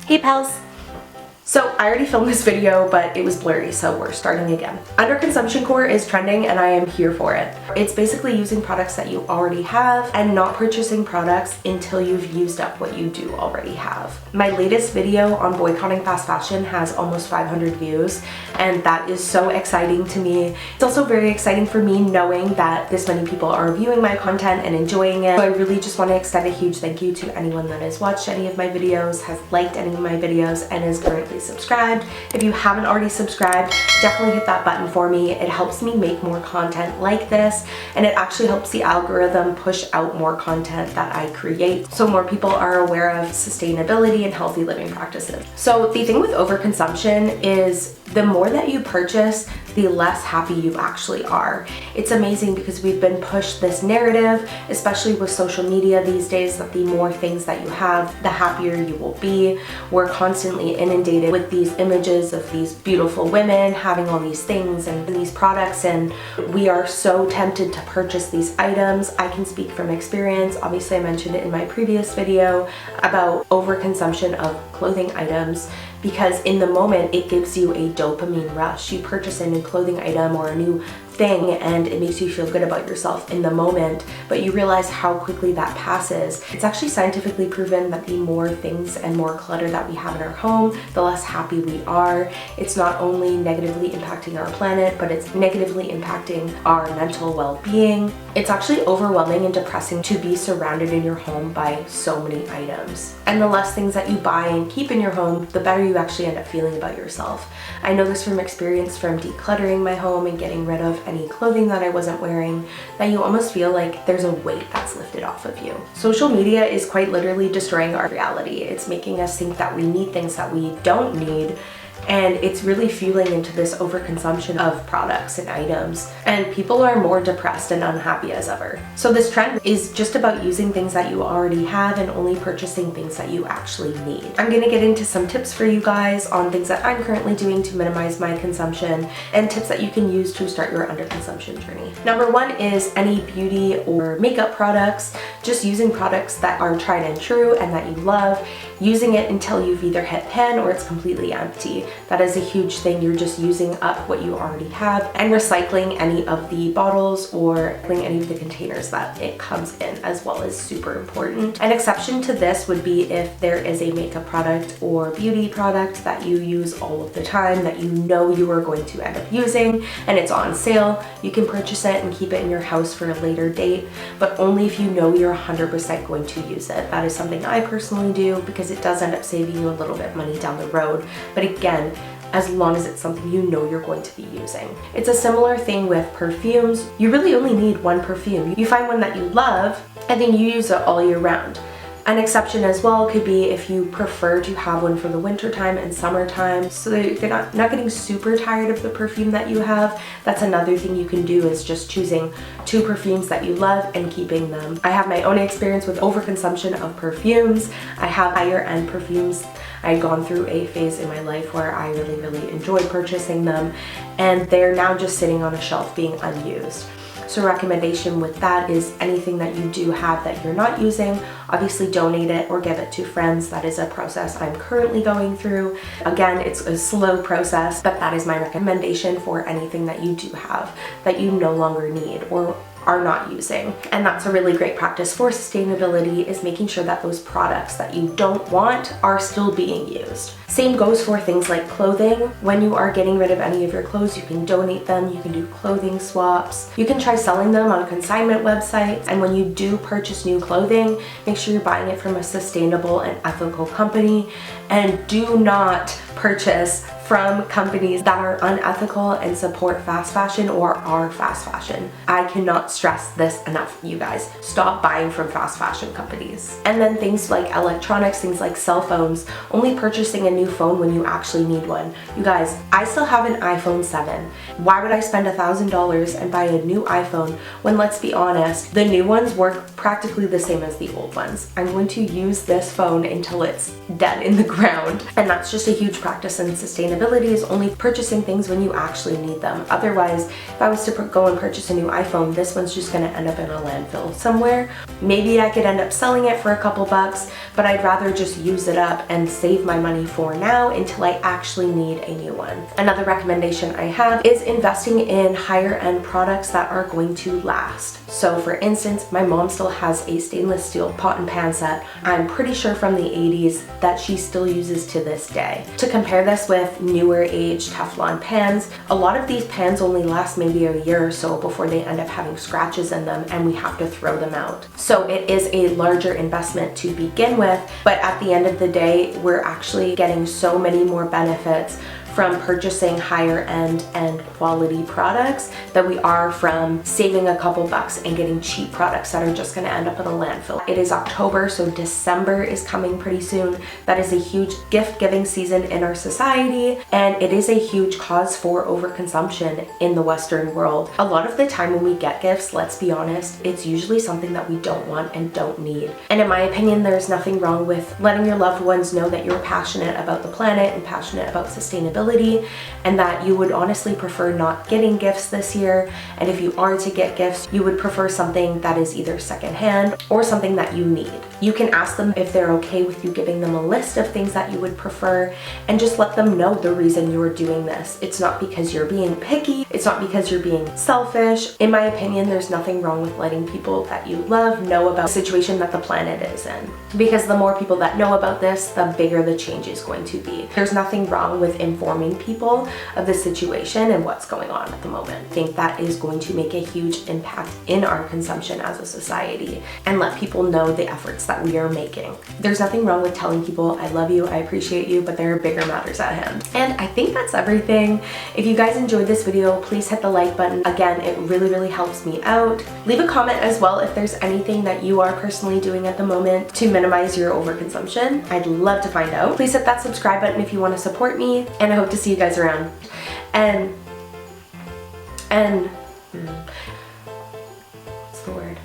Hey pals! So I already filmed this video, but it was blurry, so we're starting again. Underconsumption core is trending and I am here for it. It's basically using products that you already have and not purchasing products until you've used up what you do already have. My latest video on boycotting fast fashion has almost 500 views, and that is so exciting to me. It's also very exciting for me knowing that this many people are viewing my content and enjoying it. So I really just want to extend a huge thank you to anyone that has watched any of my videos, has liked any of my videos, and is currently subscribed. If you haven't already subscribed, definitely hit that button for me. It helps me make more content like this, and it actually helps the algorithm push out more content that I create so more people are aware of sustainability and healthy living practices. So the thing with overconsumption is the more that you purchase, the less happy you actually are. It's amazing because we've been pushed this narrative, especially with social media these days, that the more things that you have, the happier you will be. We're constantly inundated with these images of these beautiful women having all these things and these products, and we are so tempted to purchase these items. I can speak from experience. Obviously, I mentioned it in my previous video about overconsumption of clothing items, because in the moment it gives you a dopamine rush. You purchase a new clothing item or a new thing and it makes you feel good about yourself in the moment, but you realize how quickly that passes. It's actually scientifically proven that the more things and more clutter that we have in our home, the less happy we are. It's not only negatively impacting our planet, but it's negatively impacting our mental well-being. It's actually overwhelming and depressing to be surrounded in your home by so many items. And the less things that you buy and keep in your home, the better you actually end up feeling about yourself. I know this from experience from decluttering my home and getting rid of any clothing that I wasn't wearing, that you almost feel like there's a weight that's lifted off of you. Social media is quite literally destroying our reality. It's making us think that we need things that we don't need, and it's really fueling into this overconsumption of products and items, and people are more depressed and unhappy as ever. So this trend is just about using things that you already have and only purchasing things that you actually need. I'm gonna get into some tips for you guys on things that I'm currently doing to minimize my consumption and tips that you can use to start your underconsumption journey. Number one is any beauty or makeup products. Just using products that are tried and true and that you love, using it until you've either hit pan or it's completely empty. That is a huge thing. You're just using up what you already have, and recycling any of the bottles or any of the containers that it comes in as well is super important. An exception to this would be if there is a makeup product or beauty product that you use all of the time that you know you are going to end up using and it's on sale. You can purchase it and keep it in your house for a later date, but only if you know you're 100% going to use it. That is something I personally do because it does end up saving you a little bit of money down the road. But again, as long as it's something you know you're going to be using. It's a similar thing with perfumes. You really only need one perfume. You find one that you love and then you use it all year round. An exception as well could be if you prefer to have one for the winter time and summertime, so that you're not getting super tired of the perfume that you have. That's another thing you can do, is just choosing two perfumes that you love and keeping them. I have my own experience with overconsumption of perfumes. I have higher end perfumes. I had gone through a phase in my life where I really enjoyed purchasing them, and they're now just sitting on a shelf being unused. So recommendation with that is anything that you do have that you're not using, obviously donate it or give it to friends. That is a process I'm currently going through. Again, it's a slow process, but that is my recommendation for anything that you do have that you no longer need or are not using. And that's a really great practice for sustainability, is making sure that those products that you don't want are still being used. Same goes for things like clothing. When you are getting rid of any of your clothes, you can donate them, you can do clothing swaps, you can try selling them on consignment websites. And when you do purchase new clothing, make sure you're buying it from a sustainable and ethical company, and do not purchase from companies that are unethical and support fast fashion or are fast fashion. I cannot stress this enough, you guys. Stop buying from fast fashion companies. And then things like electronics, things like cell phones, only purchasing a new phone when you actually need one. You guys, I still have an iPhone 7. Why would I spend $1,000 and buy a new iPhone when, let's be honest, the new ones work practically the same as the old ones? I'm going to use this phone until it's dead in the ground. And that's just a huge practice in sustainability sustainability is only purchasing things when you actually need them. Otherwise, if I was to go and purchase a new iPhone, this one's just gonna end up in a landfill somewhere. Maybe I could end up selling it for a couple bucks, but I'd rather just use it up and save my money for now until I actually need a new one. Another recommendation I have is investing in higher end products that are going to last. So for instance, my mom still has a stainless steel pot and pan set. I'm pretty sure from the 80s that she still uses to this day. To compare this with newer age Teflon pans, a lot of these pans only last maybe a year or so before they end up having scratches in them and we have to throw them out. So it is a larger investment to begin with, but at the end of the day, we're actually getting so many more benefits from purchasing higher end and quality products that we are from saving a couple bucks and getting cheap products that are just gonna end up in a landfill. It is October, so December is coming pretty soon. That is a huge gift giving season in our society, and it is a huge cause for overconsumption in the Western world. A lot of the time when we get gifts, let's be honest, it's usually something that we don't want and don't need. And in my opinion, there's nothing wrong with letting your loved ones know that you're passionate about the planet and passionate about sustainability, and that you would honestly prefer not getting gifts this year. And if you are to get gifts, you would prefer something that is either secondhand or something that you need. You can ask them if they're okay with you giving them a list of things that you would prefer, and just let them know the reason you're doing this. It's not because you're being picky, it's not because you're being selfish. In my opinion, there's nothing wrong with letting people that you love know about the situation that the planet is in. Because the more people that know about this, the bigger the change is going to be. There's nothing wrong with informing people of the situation and what's going on at the moment. I think that is going to make a huge impact in our consumption as a society and let people know the efforts that we are making. There's nothing wrong with telling people I love you, I appreciate you, but there are bigger matters at hand. And I think that's everything. If you guys enjoyed this video, please hit the like button. Again, it really helps me out. Leave a comment as well if there's anything that you are personally doing at the moment to minimize your overconsumption. I'd love to find out. Please hit that subscribe button if you want to support me, and I hope to see you guys around. What's the word?